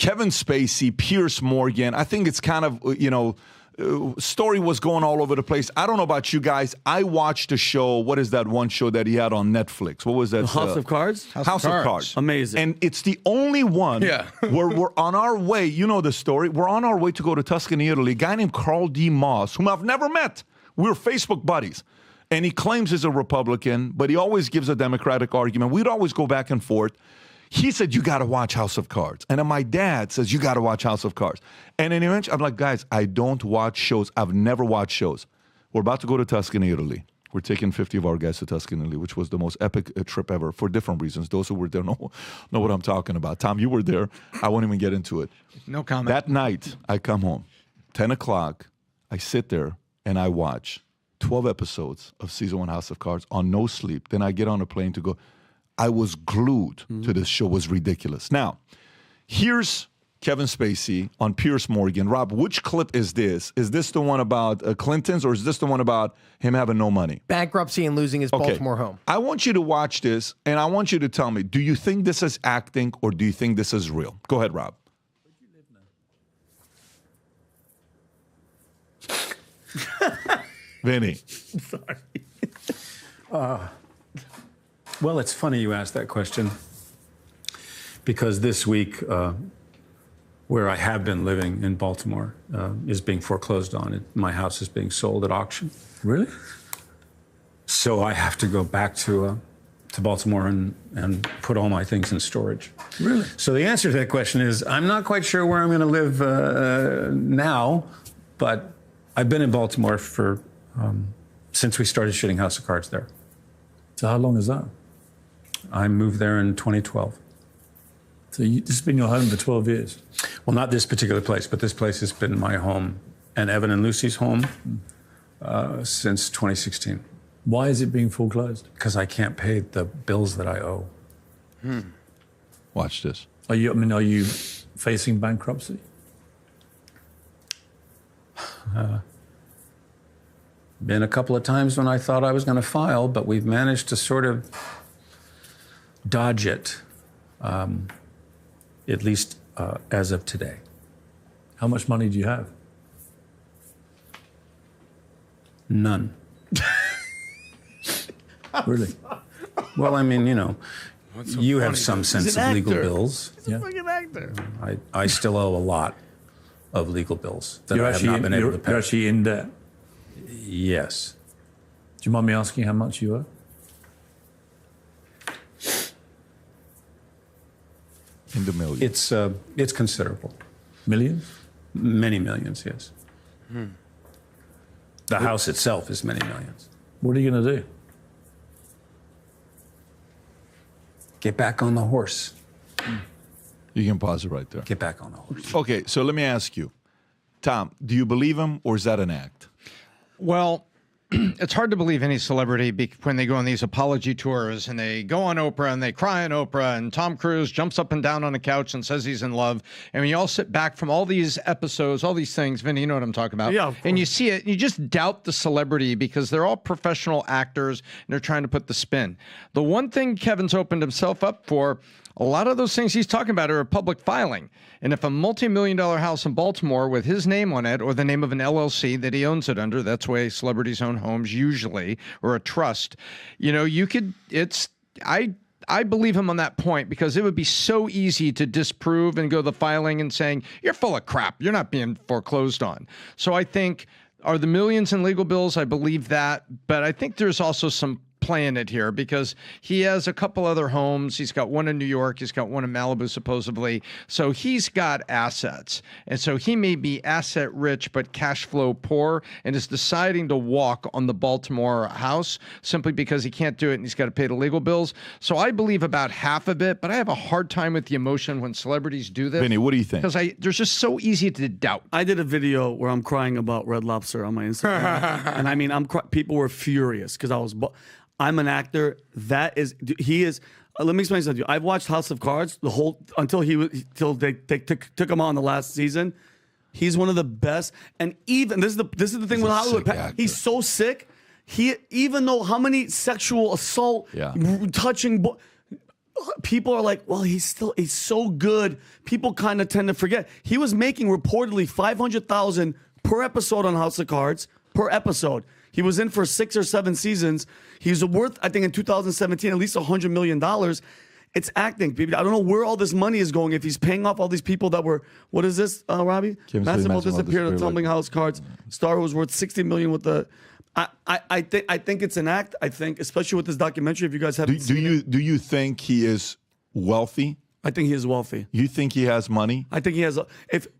Kevin Spacey, Piers Morgan. I think it's kind of, story was going all over the place. I don't know about you guys. I watched the show. What is that one show that he had on Netflix? What was that? House of Cards? House of Cards. Amazing. And it's the only one where we're on our way. You know the story. We're on our way to go to Tuscany, Italy. A guy named Carl D. Moss, whom I've never met. We're Facebook buddies. And he claims he's a Republican, but he always gives a Democratic argument. We'd always go back and forth. He said, you got to watch House of Cards. And then my dad says, you got to watch House of Cards. And then eventually, I'm like, guys, I don't watch shows. I've never watched shows. We're about to go to Tuscany, Italy. We're taking 50 of our guys to Tuscany, Italy, which was the most epic trip ever for different reasons. Those who were there know what I'm talking about. Tom, you were there. I won't even get into it. No comment. That night, I come home, 10 o'clock. I sit there and I watch 12 episodes of season 1 House of Cards on no sleep. Then I get on a plane to go. I was glued to this show. It was ridiculous. Now, here's Kevin Spacey on Piers Morgan. Rob, which clip is this? Is this the one about Clinton's, or is this the one about him having no money? Bankruptcy and losing his Baltimore home. I want you to watch this, and I want you to tell me, do you think this is acting, or do you think this is real? Go ahead, Rob. Vinny. Sorry. Well, it's funny you asked that question, because this week, where I have been living in Baltimore, is being foreclosed on. My house is being sold at auction. Really? So I have to go back to Baltimore and put all my things in storage. Really? So the answer to that question is, I'm not quite sure where I'm going to live now, but I've been in Baltimore since we started shooting House of Cards there. So how long is that? I moved there in 2012. So this has been your home for 12 years? Well, not this particular place, but this place has been my home and Evan and Lucy's home since 2016. Why is it being foreclosed? Because I can't pay the bills that I owe. Watch this. Are you facing bankruptcy? Been a couple of times when I thought I was going to file, but we've managed to sort of dodge it, at least as of today. How much money do you have? None. Really? Well, I mean, you have some sense of legal bills. He's a fucking actor. I still owe a lot of legal bills that I have not been able to pay. You're actually in debt? Yes. Do you mind me asking how much you owe? In the millions. It's considerable. Millions? Many millions, yes. The house itself is many millions. What are you going to do? Get back on the horse. You can pause it right there. Get back on the horse. Okay, so let me ask you, Tom, do you believe him, or is that an act? Well, it's hard to believe any celebrity when they go on these apology tours and they go on Oprah and they cry on Oprah, and Tom Cruise jumps up and down on the couch and says he's in love. And when you all sit back from all these episodes, all these things, Vinny, you know what I'm talking about. Yeah, of course. And you see it, and you just doubt the celebrity because they're all professional actors and they're trying to put the spin. The one thing Kevin's opened himself up for, a lot of those things he's talking about are a public filing. And if a multi-million-dollar house in Baltimore with his name on it, or the name of an LLC that he owns it under, that's the way celebrities own homes usually, or a trust, you could, I believe him on that point, because it would be so easy to disprove and go the filing and saying, you're full of crap, you're not being foreclosed on. So I think, are the millions in legal bills? I believe that, but I think there's also some playing it here, because he has a couple other homes. He's got one in New York. He's got one in Malibu, supposedly. So he's got assets. And so he may be asset rich, but cash flow poor, and is deciding to walk on the Baltimore house simply because he can't do it and he's got to pay the legal bills. So I believe about half of it, but I have a hard time with the emotion when celebrities do this. Vinny, what do you think? Because there's just so easy to doubt. I did a video where I'm crying about Red Lobster on my Instagram. And I mean, people were furious because I'm an actor. He is. Let me explain something to you. I've watched House of Cards until they took him on the last season. He's one of the best. And even this is the thing with Hollywood. He's so sick. Even though how many sexual assault, touching, people are like, well, he's so good. People kind of tend to forget. He was making reportedly $500,000 per episode on House of Cards, per episode. He was in for 6 or 7 seasons. He's worth, I think in 2017, at least $100 million. It's acting, baby. I don't know where all this money is going. If he's paying off all these people that were, what is this, Robbie? Massimo disappeared on Tumbling House Cards. Star was worth $60 million with the. I think it's an act. I think, especially with this documentary, if you guys haven't seen it. Do you think he is wealthy? I think he is wealthy. You think he has money? I think he has.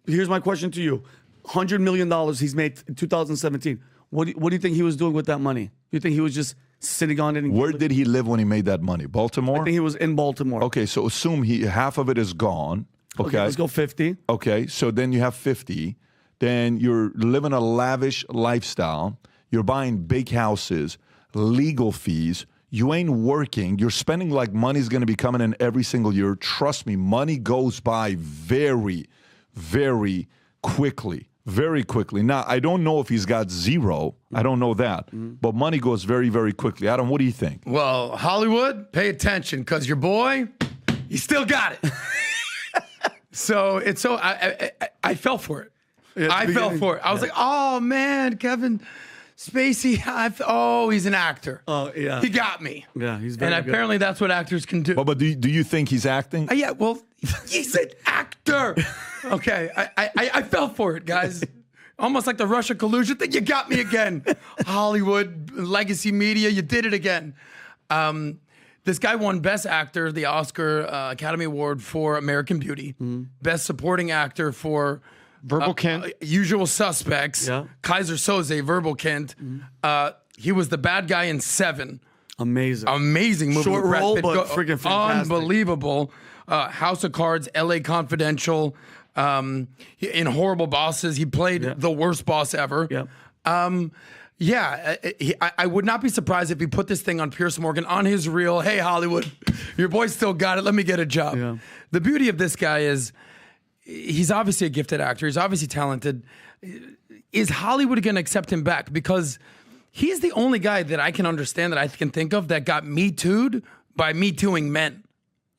Here's my question to you: $100 million he's made in 2017. What do you think he was doing with that money? Do you think he was just sitting on it? Where did he live when he made that money? Baltimore? I think he was in Baltimore. Okay, so assume half of it is gone. Okay, let's go 50. Okay, so then you have 50. Then you're living a lavish lifestyle. You're buying big houses, legal fees. You ain't working. You're spending like money's going to be coming in every single year. Trust me, money goes by very, very quickly. Very quickly. Now, I don't know if he's got zero. I don't know that. But money goes very, very quickly. Adam, what do you think? Well, Hollywood, pay attention, because your boy, he still got it. I fell for it. I fell for it. I was like, oh, man, Kevin Spacey, he's an actor. Oh, yeah. He got me. Yeah, he's very good. Apparently that's what actors can do. But do you think he's acting? Yeah, well, he's an actor. Okay, I fell for it, guys. Almost like the Russia collusion thing. You got me again. Hollywood, legacy media, you did it again. This guy won Best Actor, the Oscar Academy Award for American Beauty. Best Supporting Actor for Verbal Kint. Usual Suspects. Yeah. Kaiser Soze, Verbal Kint. He was the bad guy in Seven. Amazing movie. Short role, but freaking fantastic. Unbelievable. House of Cards, L.A. Confidential. In Horrible Bosses, he played the worst boss ever. Yep. I would not be surprised if he put this thing on Pierce Morgan on his reel. Hey, Hollywood, your boy still got it. Let me get a job. Yeah. The beauty of this guy is he's obviously a gifted actor. He's obviously talented. Is Hollywood going to accept him back? Because he's the only guy that I can understand, that I can think of, that got Me Too'd by Me Too'ing men,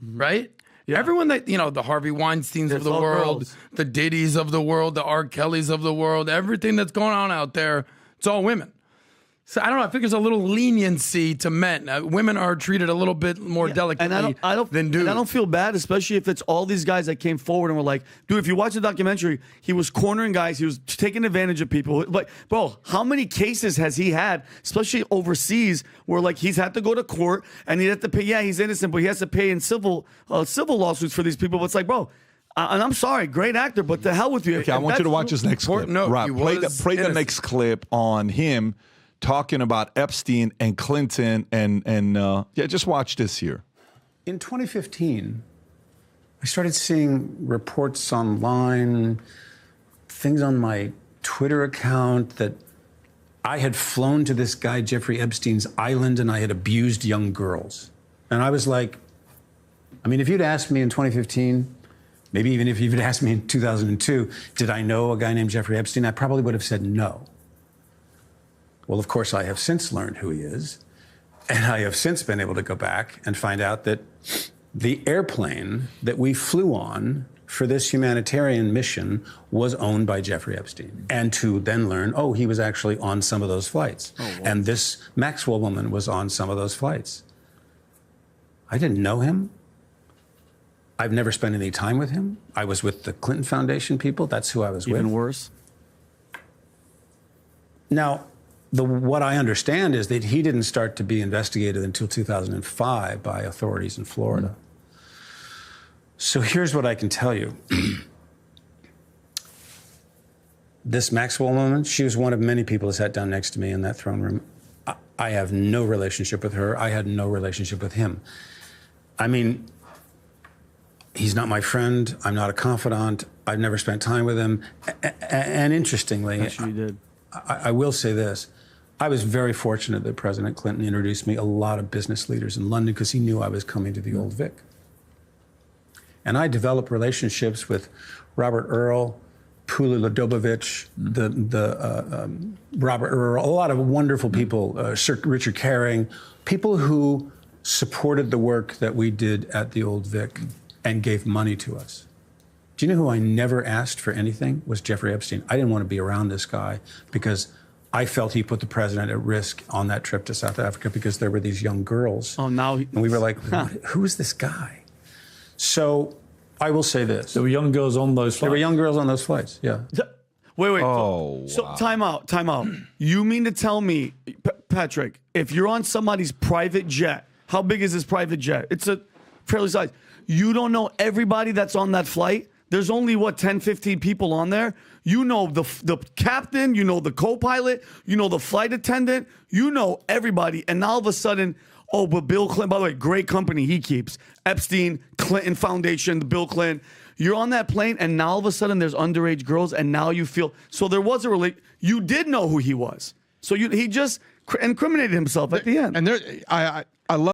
right? Yeah. Everyone that, the Harvey Weinsteins of the world, girls. The Diddy's of the world, the R. Kellys of the world, everything that's going on out there, it's all women. So I don't know. I think there's a little leniency to men. Women are treated a little bit more delicately than dudes. And I don't feel bad, especially if it's all these guys that came forward and were like, dude, if you watch the documentary, he was cornering guys. He was taking advantage of people. Like, bro, how many cases has he had, especially overseas, where like he's had to go to court and he had to pay? Yeah, he's innocent, but he has to pay in civil lawsuits for these people. But it's like, bro, and I'm sorry, great actor, but the hell with you. Okay, I want you to watch this next clip. No, Rob, play the next clip on him talking about Epstein and Clinton and just watch this here. In 2015, I started seeing reports online, things on my Twitter account that I had flown to this guy, Jeffrey Epstein's island, and I had abused young girls. And I was like, if you'd asked me in 2015, maybe even if you'd asked me in 2002, did I know a guy named Jeffrey Epstein? I probably would have said no. Well, of course, I have since learned who he is, and I have since been able to go back and find out that the airplane that we flew on for this humanitarian mission was owned by Jeffrey Epstein. And to then learn, he was actually on some of those flights. Oh, wow. And this Maxwell woman was on some of those flights. I didn't know him. I've never spent any time with him. I was with the Clinton Foundation people. That's who I was with. Even worse. Now, what I understand is that he didn't start to be investigated until 2005 by authorities in Florida. So here's what I can tell you. This Maxwell woman, she was one of many people that sat down next to me in that throne room. I have no relationship with her. I had no relationship with him. He's not my friend. I'm not a confidant. I've never spent time with him. And interestingly, actually, you did. I will say this. I was very fortunate that President Clinton introduced me a lot of business leaders in London because he knew I was coming to the Old Vic. And I developed relationships with Robert Earl, Pula Ladobovich, Robert Earl, a lot of wonderful people, Sir Richard Caring, people who supported the work that we did at the Old Vic and gave money to us. Do you know who I never asked for anything? Was Jeffrey Epstein. I didn't want to be around this guy because I felt he put the president at risk on that trip to South Africa because there were these young girls. Oh, now and we were like, who is this guy? So I will say this. There were young girls on those flights. There were young girls on those flights, yeah. Wait. Oh, so wow. time out. You mean to tell me, Patrick, if you're on somebody's private jet, how big is this private jet? It's a fairly size. You don't know everybody that's on that flight? There's only, 10, 15 people on there? You know the captain, you know the co-pilot, you know the flight attendant, you know everybody. And now all of a sudden, but Bill Clinton, by the way, great company he keeps. Epstein, Clinton Foundation, the Bill Clinton. You're on that plane, and now all of a sudden there's underage girls, and now you feel, so there was a you did know who he was. So he just incriminated himself at the end. And I love